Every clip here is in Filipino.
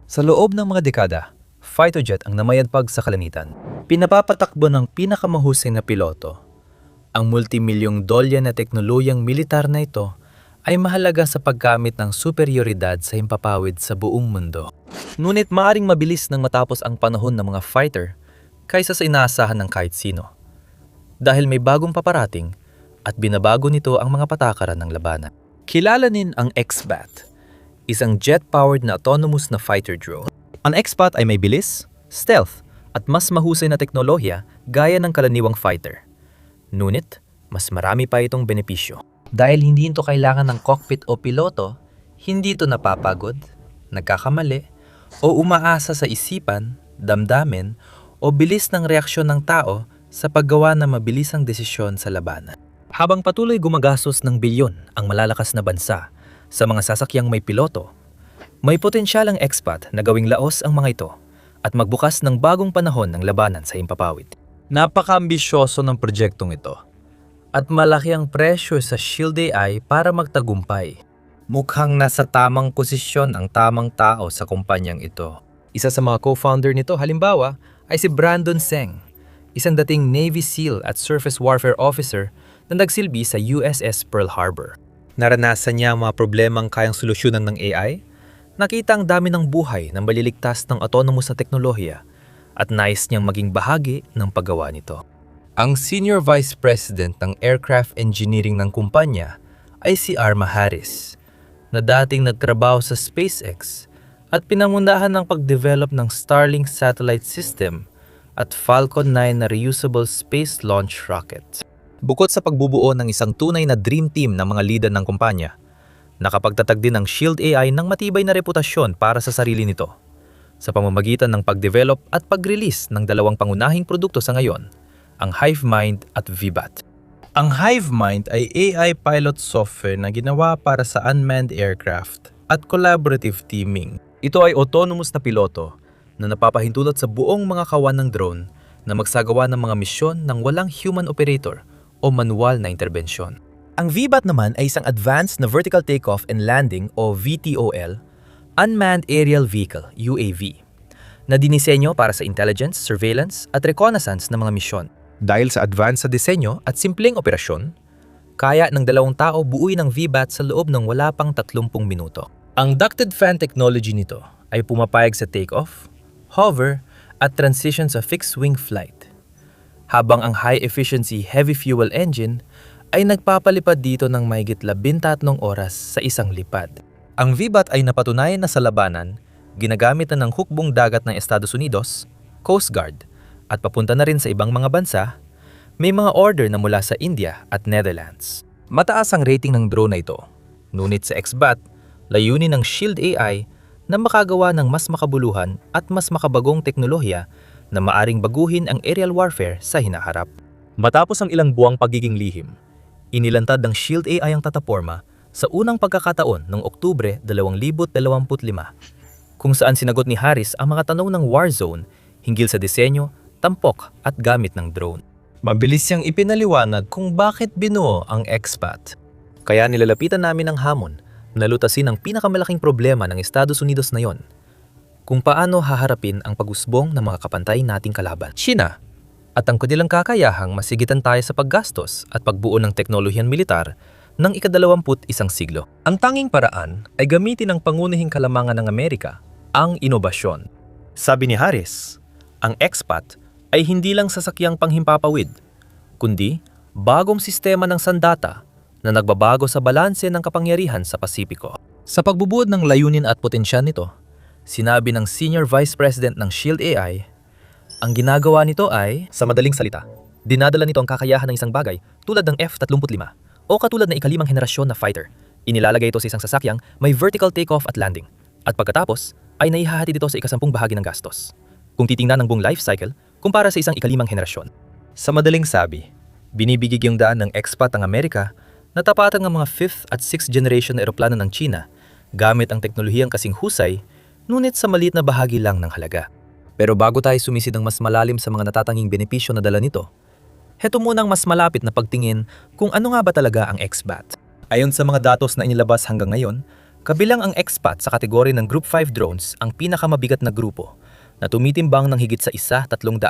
Sa loob ng mga dekada, fighter jet ang namayagpag sa kalamitan. Pinapapatakbo ng pinakamahusay na piloto. Ang multimilyong dolya na teknolohiyang militar na ito ay mahalaga sa paggamit ng superioridad sa himpapawid sa buong mundo. Ngunit maaring mabilis nang matapos ang panahon ng mga fighter kaysa sa inaasahan ng kahit sino. Dahil may bagong paparating at binabago nito ang mga patakaran ng labanan. Kilalanin ang X-Bat, isang jet-powered na autonomous na fighter drone. Ang X-Bat ay may bilis, stealth, at mas mahusay na teknolohiya gaya ng kalaniwang fighter. Ngunit, mas marami pa itong benepisyo. Dahil hindi ito kailangan ng cockpit o piloto, hindi ito napapagod, nagkakamali, o umaasa sa isipan, damdamin, o bilis ng reaksyon ng tao sa paggawa ng mabilisang desisyon sa labanan. Habang patuloy gumagastos ng bilyon ang malalakas na bansa sa mga sasakyang may piloto, may potensyal ang X-Bat na gawing laos ang mga ito at magbukas ng bagong panahon ng labanan sa himpapawid. Napaka-ambisyoso ng proyektong ito at malaki ang presyo sa Shield AI para magtagumpay. Mukhang nasa tamang posisyon ang tamang tao sa kumpanyang ito. Isa sa mga co-founder nito halimbawa ay si Brandon Seng, isang dating Navy SEAL at Surface Warfare Officer na nagsilbi sa USS Pearl Harbor. Naranasan niya ang mga problemang kayang solusyonan ng AI, nakita ang dami ng buhay na maliligtas ng autonomous na teknolohiya at nais niyang maging bahagi ng paggawa nito. Ang Senior Vice President ng Aircraft Engineering ng kumpanya ay si Arma Harris, na dating nagtrabaho sa SpaceX at pinangunahan ng pag-develop ng Starlink satellite system at Falcon 9 na reusable space launch rocket. Bukod sa pagbubuo ng isang tunay na dream team ng mga lider ng kumpanya, nakapagtatag din ang Shield AI ng matibay na reputasyon para sa sarili nito sa pamamagitan ng pag-develop at pag-release ng dalawang pangunahing produkto sa ngayon, ang HiveMind at VBAT. Ang HiveMind ay AI pilot software na ginawa para sa unmanned aircraft at collaborative teaming. Ito ay autonomous na piloto na napapahintulot sa buong mga kawan ng drone na magsagawa ng mga misyon ng walang human operator o manual na interbensyon. Ang VBAT naman ay isang Advanced na Vertical Takeoff and Landing o VTOL, Unmanned Aerial Vehicle UAV, na dinisenyo para sa intelligence, surveillance at reconnaissance ng mga misyon. Dahil sa advanced sa disenyo at simpleng operasyon, kaya ng 2 tao buuin ang VBAT sa loob ng wala pang 30 minuto. Ang ducted fan technology nito ay pumapayag sa takeoff, hover at transition sa fixed-wing flight, habang ang high-efficiency heavy fuel engine ay nagpapalipad dito ng mahigit 13 oras sa isang lipad. Ang VBAT ay napatunayan na sa labanan, ginagamit na ng hukbong dagat ng Estados Unidos, Coast Guard, at papunta na rin sa ibang mga bansa. May mga order na mula sa India at Netherlands. Mataas ang rating ng drone na ito. Ngunit sa X-Bat, layunin ng Shield AI na makagawa ng mas makabuluhan at mas makabagong teknolohiya na maaring baguhin ang aerial warfare sa hinaharap. Matapos ang ilang buwang pagiging lihim, inilantad ng Shield AI ang plataporma sa unang pagkakataon noong Oktubre 2025, kung saan sinagot ni Harris ang mga tanong ng Warzone hinggil sa disenyo, tampok at gamit ng drone. Mabilis siyang ipinaliwanag kung bakit binuo ang X-Bat. Kaya nilalapitan namin ang hamon na lutasin ang pinakamalaking problema ng Estados Unidos na yon, kung paano haharapin ang pag-usbong ng mga kapantay nating kalaban, China, at ang kanilang kakayahang masigitan tayo sa paggastos at pagbuo ng teknolohiyan militar ng ika-21 siglo. Ang tanging paraan ay gamitin ang pangunahing kalamangan ng Amerika, ang inobasyon. Sabi ni Harris, ang X-Bat ay hindi lang sasakyang panghimpapawid, kundi bagong sistema ng sandata na nagbabago sa balanse ng kapangyarihan sa Pasipiko. Sa pagbubuod ng layunin at potensyal nito, sinabi ng Senior Vice President ng Shield AI, ang ginagawa nito ay, sa madaling salita, dinadala nito ang kakayahan ng isang bagay tulad ng F-35 o katulad ng ika-5 henerasyon na fighter. Inilalagay ito sa isang sasakyang may vertical takeoff at landing, at pagkatapos ay naihahatid ito sa ika-10 bahagi ng gastos. Kung titingnan ng buong life cycle, kumpara sa isang ika-5 henerasyon. Sa madaling sabi, binibigig yung daan ng X-Bat ang Amerika na tapatan ng mga 5th at 6th generation na eroplano ng China gamit ang teknolohiyang kasing husay, ngunit sa maliit na bahagi lang ng halaga. Pero bago tayo sumisid ng mas malalim sa mga natatanging benepisyo na dala nito, heto munang mas malapit na pagtingin kung ano nga ba talaga ang X-Bat. Ayon sa mga datos na inilabas hanggang ngayon, Kabilang ang X-Bat sa kategory ng Group 5 drones ang pinakamabigat na grupo na tumitimbang ng higit sa 300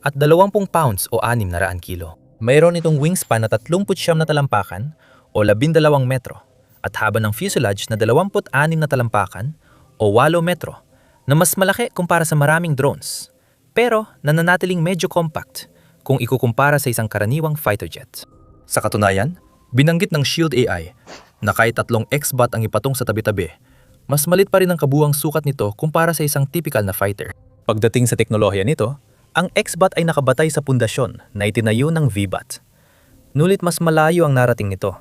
at 20 pounds o 600 kilo. Mayroon itong wingspan na 39 na talampakan o 12 metro at haba ng fuselage na 26 na talampakan o 8 metro na mas malaki kumpara sa maraming drones pero nananatiling medyo compact kung ikukumpara sa isang karaniwang fighter jet. Sa katunayan, binanggit ng Shield AI na kahit 3 X-Bat ang ipatong sa tabi-tabi, mas malit pa rin ang kabuuang sukat nito kumpara sa isang typical na fighter. Pagdating sa teknolohiya nito, ang X-Bat ay nakabatay sa pundasyon na itinayo ng V-Bat. Nulit mas malayo ang narating nito,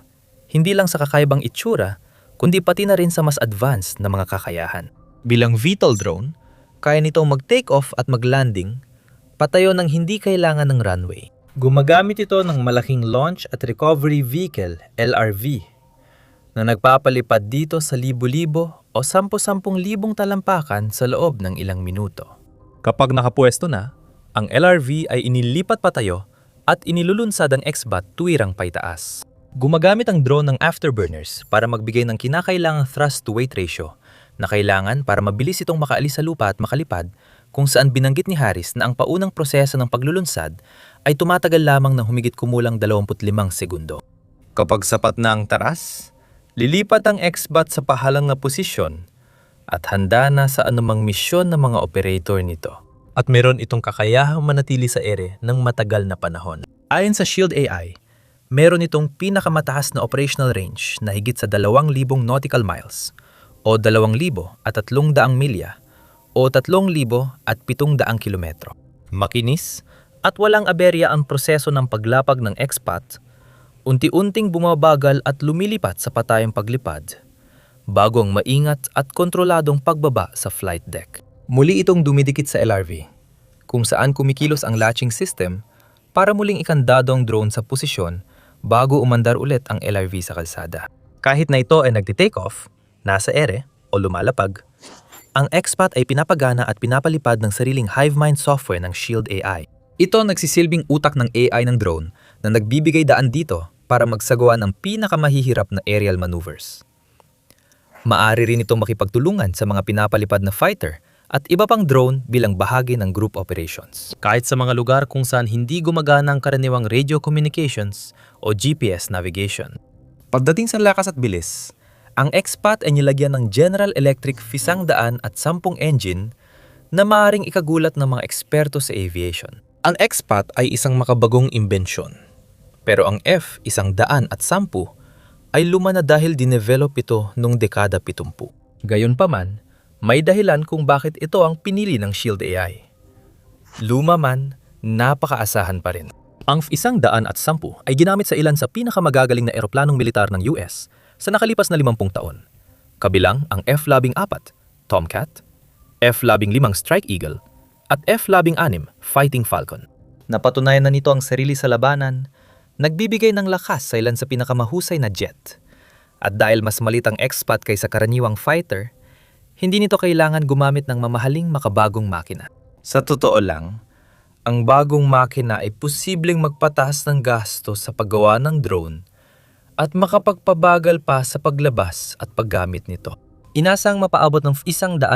hindi lang sa kakaibang itsura, kundi pati na rin sa mas advanced na mga kakayahan. Bilang VTOL drone, kaya nitong mag-take off at mag-landing, patayo ng hindi kailangan ng runway. Gumagamit ito ng malaking Launch at Recovery Vehicle, LRV, na nagpapalipad dito sa libo-libo o 10,000 talampakan sa loob ng ilang minuto. Kapag nakapwesto na, ang LRV ay inilipat patayo at inilulunsad ang X-Bat tuwirang paitaas. Gumagamit ang drone ng afterburners para magbigay ng kinakailangang thrust-to-weight ratio na kailangan para mabilis itong makaalis sa lupa at makalipad, kung saan binanggit ni Harris na ang paunang proseso ng paglulunsad ay tumatagal lamang ng humigit kumulang 25 segundo. Kapag sapat na ang taras, lilipat ang X-Bat sa pahalang na posisyon at handa na sa anumang misyon ng mga operator nito. At meron itong kakayahang manatili sa ere ng matagal na panahon. Ayon sa Shield AI, meron itong pinakamataas na operational range na higit sa 2,000 nautical miles o 2,300 milya o 3,700 kilometro. Makinis at walang aberya ang proseso ng paglapag ng X-Bat, unti-unting bumabagal at lumilipat sa patayang paglipad bago ang maingat at kontroladong pagbaba sa flight deck. Muli itong dumidikit sa LRV, kung saan kumikilos ang latching system para muling ikandado ang drone sa posisyon bago umandar ulit ang LRV sa kalsada. Kahit na ito ay nagti-take off, nasa ere o lumalapag, ang X-Bat ay pinapagana at pinapalipad ng sariling HiveMind software ng Shield AI. Ito nagsisilbing utak ng AI ng drone na nagbibigay daan dito para magsagawa ng pinakamahihirap na aerial maneuvers. Maaari rin itong makipagtulungan sa mga pinapalipad na fighter at iba pang drone bilang bahagi ng group operations. Kahit sa mga lugar kung saan hindi gumagana ang karaniwang radio communications o GPS navigation. Pagdating sa lakas at bilis, ang X-Bat ay nilagyan ng General Electric F110 engine na maaaring ikagulat ng mga eksperto sa aviation. Ang X-Bat ay isang makabagong imbensyon, pero ang F110 ay luma na dahil dinevelop ito noong dekada 70. Gayunpaman, may dahilan kung bakit ito ang pinili ng Shield AI. Luma man, napakaasahan pa rin. Ang F110 ay ginamit sa ilan sa pinakamagagaling na eroplanong militar ng US sa nakalipas na 50 taon. Kabilang ang F-14 Tomcat, F-15 Strike Eagle, at F-16 Fighting Falcon. Napatunayan na nito ang sarili sa labanan, nagbibigay ng lakas sa ilan sa pinakamahusay na jet. At dahil mas malit ang X-Bat kaysa karaniwang fighter, hindi nito kailangan gumamit ng mamahaling makabagong makina. Sa totoo lang, ang bagong makina ay posibleng magpataas ng gasto sa paggawa ng drone at makapagpabagal pa sa paglabas at paggamit nito. Inasang mapaabot ng 110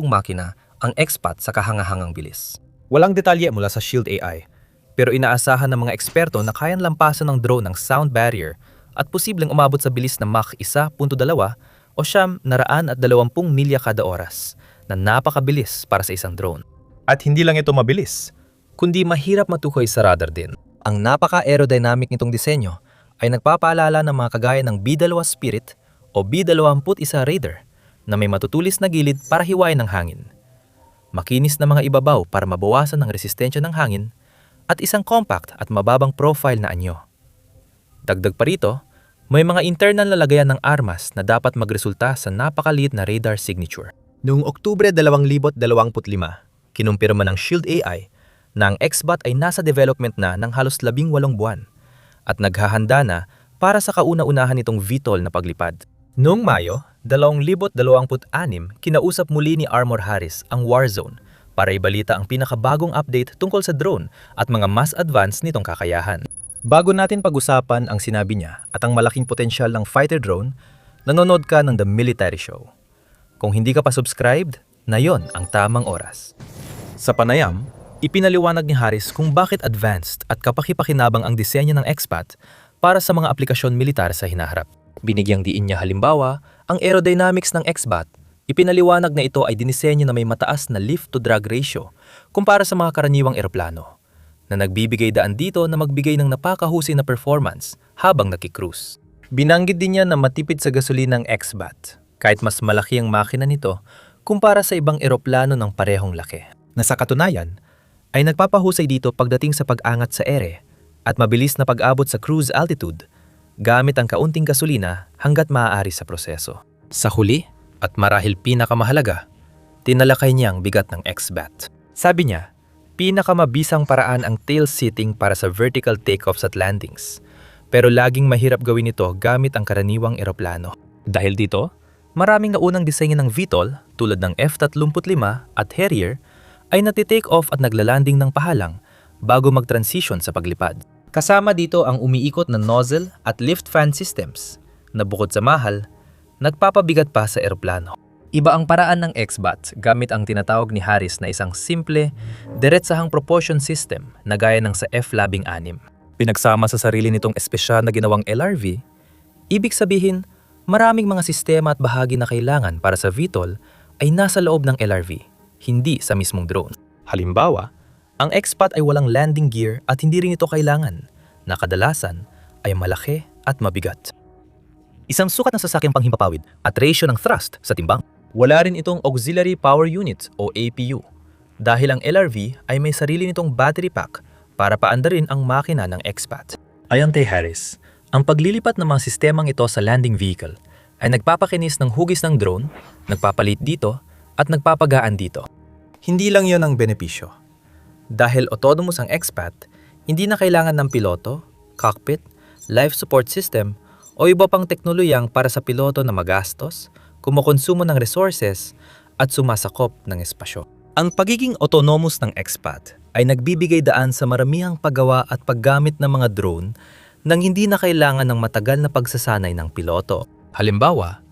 makina ang X-Bat sa kahangahangang bilis. Walang detalye mula sa Shield AI, pero inaasahan ng mga eksperto na kayang lampasan ng drone ang sound barrier at posibleng umabot sa bilis na Mach 1.2 o 120 milya kada oras na napakabilis para sa isang drone. At hindi lang ito mabilis, kundi mahirap matukoy sa radar din. Ang napaka-aerodynamic nitong disenyo ay nagpapaalala ng mga kagaya ng B-2 Spirit o B-21 Raider na may matutulis na gilid para hiwain ng hangin, makinis na mga ibabaw para mabawasan ng resistensya ng hangin, at isang compact at mababang profile na anyo. Dagdag pa rito, may mga internal na lagayan ng armas na dapat magresulta sa napakaliit na radar signature. Noong Oktubre 2025, kinumpirma ng Shield AI na ang X-Bat ay nasa development na ng halos 18 buwan at naghahanda na para sa kauna-unahan nitong VTOL na paglipad. Noong Mayo 2026, kinausap muli ni Armor Harris ang Warzone para ibalita ang pinakabagong update tungkol sa drone at mga mas advanced nitong kakayahan. Bago natin pag-usapan ang sinabi niya at ang malaking potensyal ng fighter drone, nanonood ka ng The Military Show. Kung hindi ka pa subscribed, na yon ang tamang oras. Sa panayam, ipinaliwanag ni Harris kung bakit advanced at kapaki-pakinabang ang disenyo ng XPAT para sa mga aplikasyon militar sa hinaharap. Binigyang diin niya halimbawa ang aerodynamics ng XBAT. Ipinaliwanag na ito ay dinisenyo na may mataas na lift-to-drag ratio kumpara sa mga karaniwang eroplano, na nagbibigay daan dito na magbigay ng napakahusay na performance habang nakikruise. Binanggit din niya na matipid sa gasolina ng XBAT, kahit mas malaki ang makina nito kumpara sa ibang eroplano ng parehong laki. Na sa katunayan, ay nagpapahusay dito pagdating sa pag-angat sa ere at mabilis na pag-abot sa cruise altitude gamit ang kaunting gasolina hanggat maaari sa proseso. Sa huli, at marahil pinakamahalaga, tinalakay niya ang bigat ng XBAT. Sabi niya, pinakamabisang paraan ang tail seating para sa vertical takeoffs at landings, pero laging mahirap gawin ito gamit ang karaniwang eroplano. Dahil dito, maraming naunang disenyo ng VTOL tulad ng F-35 at Harrier ay nati-take off at naglalanding ng pahalang bago mag-transition sa paglipad. Kasama dito ang umiikot na nozzle at lift fan systems na bukod sa mahal, nagpapabigat pa sa eroplano. Iba ang paraan ng XBAT gamit ang tinatawag ni Harris na isang simple, diretsahang propulsion system na gaya ng sa F-16. Pinagsama sa sarili nitong espesyal na ginawang LRV, ibig sabihin, maraming mga sistema at bahagi na kailangan para sa VTOL ay nasa loob ng LRV, hindi sa mismong drone. Halimbawa, ang XPAT ay walang landing gear at hindi rin ito kailangan, na kadalasan ay malaki at mabigat. Isang sukat ng sasakyang panghimpapawid at ratio ng thrust sa timbang. Wala rin itong Auxiliary Power Unit o APU, dahil ang LRV ay may sarili nitong battery pack para paandarin ang makina ng XPAT. Ayon kay Harris, ang paglilipat ng mga sistemang ito sa landing vehicle ay nagpapakinis ng hugis ng drone, nagpapalit dito, at nagpapagaan dito. Hindi lang yon ang benepisyo. Dahil autonomous ang XPAT, hindi na kailangan ng piloto, cockpit, life support system, o iba pang teknolohiyang para sa piloto na magastos, kumukonsumo ng resources, at sumasakop ng espasyo. Ang pagiging autonomous ng XPAT ay nagbibigay daan sa maramihang paggawa at paggamit ng mga drone nang hindi na kailangan ng matagal na pagsasanay ng piloto. Halimbawa,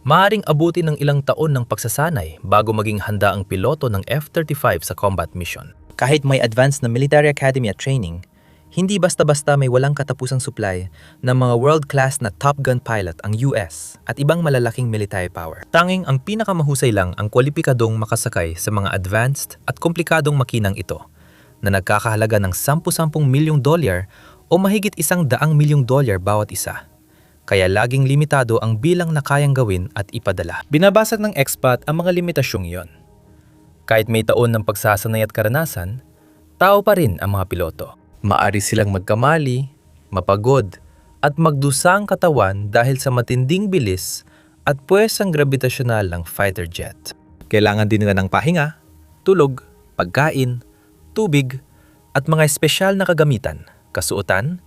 maaaring abutin ng ilang taon ng pagsasanay bago maging handa ang piloto ng F-35 sa combat mission. Kahit may advanced na military academy at training, hindi basta-basta may walang katapusang supply ng mga world-class na Top Gun pilot ang US at ibang malalaking military power. Tanging ang pinakamahusay lang ang kwalipikadong makasakay sa mga advanced at komplikadong makinang ito na nagkakahalaga ng $10 milyong o mahigit $100 milyong bawat isa. Kaya laging limitado ang bilang na kayang gawin at ipadala. Binabasag ng XPAT ang mga limitasyong iyon. Kahit may taon ng pagsasanay at karanasan, tao pa rin ang mga piloto. Maari silang magkamali, mapagod, at magdusa ang katawan dahil sa matinding bilis at puwersang gravitasyonal ng fighter jet. Kailangan din nila ng pahinga, tulog, pagkain, tubig, at mga espesyal na kagamitan, kasuotan,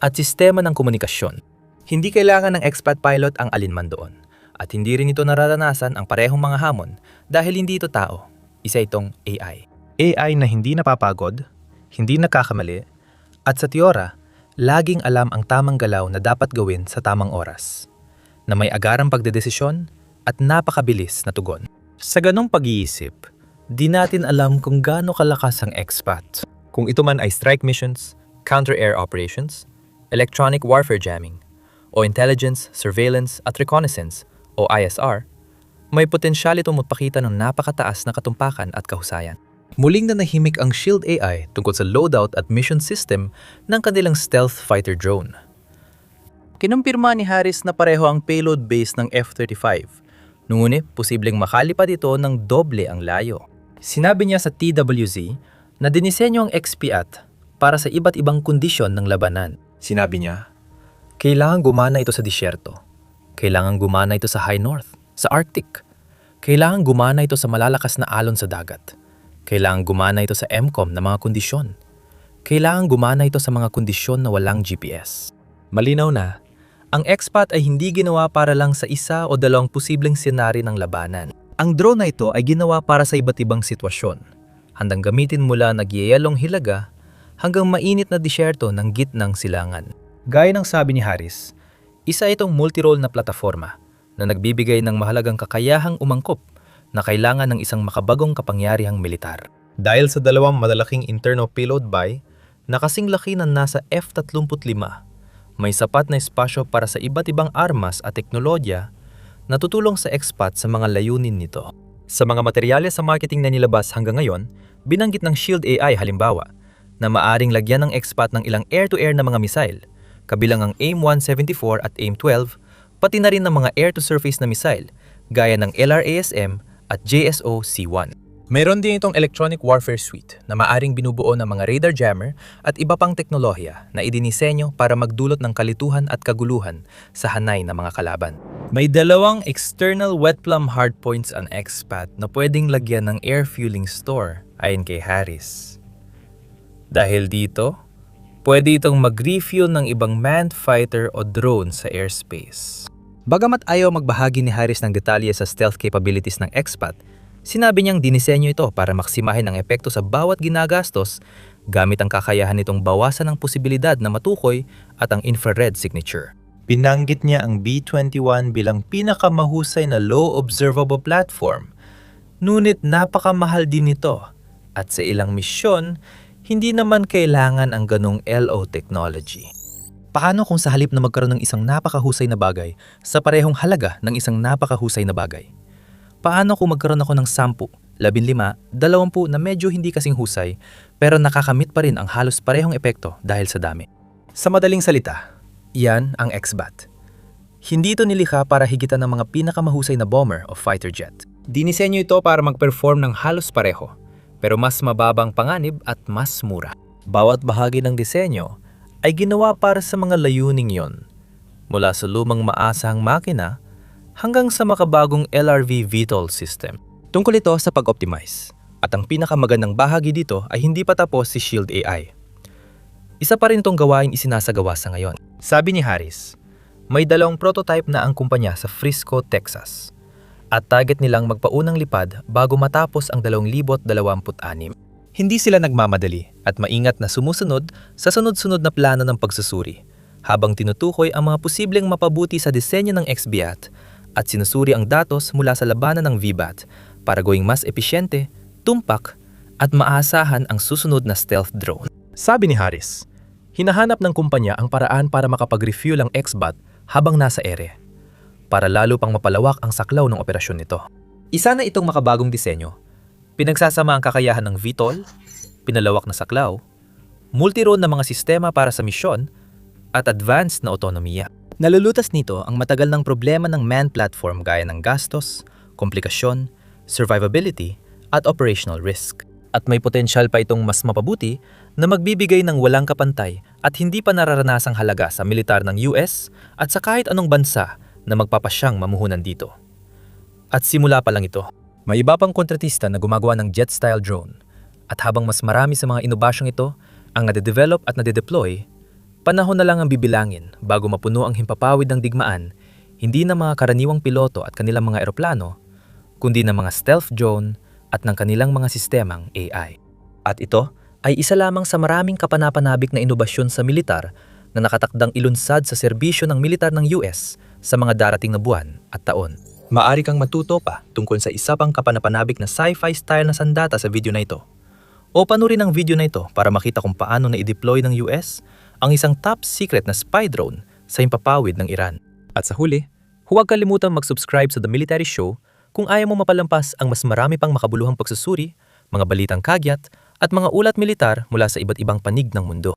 at sistema ng komunikasyon. Hindi kailangan ng expat pilot ang alinman doon, at hindi rin ito nararanasan ang parehong mga hamon dahil hindi ito tao, isa itong AI. AI na hindi napapagod, hindi nakakamali, at sa teora, laging alam ang tamang galaw na dapat gawin sa tamang oras, na may agarang pagdedesisyon at napakabilis na tugon. Sa ganong pag-iisip, di natin alam kung gaano kalakas ang expat. Kung ito man ay strike missions, counter-air operations, electronic warfare jamming, o intelligence, surveillance at reconnaissance o ISR, may potensyal itong magpakita ng napakataas na katumpakan at kahusayan. Muling nanahimik ang Shield AI tungkol sa loadout at mission system ng kanilang stealth fighter drone. Kinumpirma ni Harris na pareho ang payload base ng F-35, ngunit posibleng makalipad ito ng doble ang layo. Sinabi niya sa TWZ na dinisenyo ang XPAT para sa iba't ibang kondisyon ng labanan. Sinabi niya, kailangan gumana ito sa disyerto, kailangan gumana ito sa High North, sa Arctic, kailangan gumana ito sa malalakas na alon sa dagat, kailangan gumana ito sa MCOM na mga kondisyon, kailangan gumana ito sa mga kondisyon na walang GPS. Malinaw na, ang XPAT ay hindi ginawa para lang sa isa o dalawang posibleng senaryo ng labanan. Ang drone na ito ay ginawa para sa iba't ibang sitwasyon, handang gamitin mula nagyayalong hilaga hanggang mainit na disyerto ng gitnang silangan. Gaya ng sabi ni Harris, isa itong multi-role na plataforma na nagbibigay ng mahalagang kakayahang umangkop na kailangan ng isang makabagong kapangyarihang militar. Dahil sa dalawang malalaking internal payload buy na kasing laki ng nasa F-35, may sapat na espasyo para sa iba't ibang armas at teknolohiya na tutulong sa expat sa mga layunin nito. Sa mga materyales sa marketing na nilabas hanggang ngayon, binanggit ng Shield AI halimbawa na maaring lagyan ng expat ng ilang air-to-air na mga missile, kabilang ang AIM-174 at AIM-12, pati na rin ng mga air-to-surface na missile gaya ng LRASM at JSOC-1. Mayroon din itong Electronic Warfare Suite na maaring binubuo ng mga radar jammer at iba pang teknolohiya na idinisenyo para magdulot ng kalituhan at kaguluhan sa hanay ng mga kalaban. May dalawang external wet plumb hardpoints ang expat na pwedeng lagyan ng air fueling store ayon kay Harris. Dahil dito, pwede itong mag-refuel ng ibang manned fighter o drone sa airspace. Bagamat ayaw magbahagi ni Harris ng detalye sa stealth capabilities ng expat, sinabi niyang dinisenyo ito para maksimahin ang epekto sa bawat ginagastos gamit ang kakayahan nitong bawasan ang posibilidad na matukoy at ang infrared signature. Binanggit niya ang B-21 bilang pinakamahusay na low observable platform, ngunit napakamahal din ito at sa ilang misyon, hindi naman kailangan ang ganong LO technology. Paano kung sa halip na magkaroon ng isang napakahusay na bagay sa parehong halaga ng isang napakahusay na bagay? Paano kung magkaroon ako ng 10, 15, 20 na medyo hindi kasing husay pero nakakamit pa rin ang halos parehong epekto dahil sa dami? Sa madaling salita, yan ang XBAT. Hindi ito nilikha para higitan ng mga pinakamahusay na bomber o fighter jet. Dinisenyo ito para mag-perform ng halos pareho, pero mas mababang panganib at mas mura. Bawat bahagi ng disenyo ay ginawa para sa mga layuning yon, mula sa lumang maasahang makina hanggang sa makabagong LRV VTOL system. Tungkol ito sa pag-optimize. At ang pinakamagandang bahagi dito ay hindi pa tapos si Shield AI. Isa pa rin itong gawain isinasagawa sa ngayon. Sabi ni Harris, may 2 prototype na ang kumpanya sa Frisco, Texas. At target nilang magpaunang lipad bago matapos ang 2026. Hindi sila nagmamadali at maingat na sumusunod sa sunod-sunod na plano ng pagsusuri habang tinutukoy ang mga posibleng mapabuti sa disenyo ng XBAT at sinusuri ang datos mula sa labanan ng VBAT para gawing mas episyente, tumpak, at maasahan ang susunod na stealth drone. Sabi ni Harris, hinahanap ng kumpanya ang paraan para makapag-refuel ang XBAT habang nasa ere, para lalo pang mapalawak ang saklaw ng operasyon nito. Isa na itong makabagong disenyo. Pinagsasama ang kakayahan ng VTOL, pinalawak na saklaw, multi-role na mga sistema para sa misyon, at advanced na otonomiya. Nalulutas nito ang matagal ng problema ng manned platform gaya ng gastos, komplikasyon, survivability, at operational risk. At may potensyal pa itong mas mapabuti na magbibigay ng walang kapantay at hindi pa nararanasang halaga sa militar ng US at sa kahit anong bansa na magpapasyang mamuhunan dito. At simula pa lang ito. May iba pang kontratista na gumagawa ng jet-style drone. At habang mas marami sa mga inobasyong ito ang nade-develop at nade-deploy, panahon na lang ang bibilangin bago mapuno ang himpapawid ng digmaan, hindi na mga karaniwang piloto at kanilang mga eroplano, kundi ng mga stealth drone at ng kanilang mga sistemang AI. At ito ay isa lamang sa maraming kapanapanabik na inobasyon sa militar na nakatakdang ilunsad sa serbisyo ng militar ng US sa mga darating na buwan at taon. Maaari kang matuto pa tungkol sa isa pang kapanapanabik na sci-fi style na sandata sa video na ito. O panurin ang video na ito para makita kung paano na i-deploy ng US ang isang top secret na spy drone sa himpapawid ng Iran. At sa huli, huwag kalimutang mag-subscribe sa The Military Show kung ayaw mo mapalampas ang mas marami pang makabuluhang pagsusuri, mga balitang kagyat, at mga ulat militar mula sa iba't ibang panig ng mundo.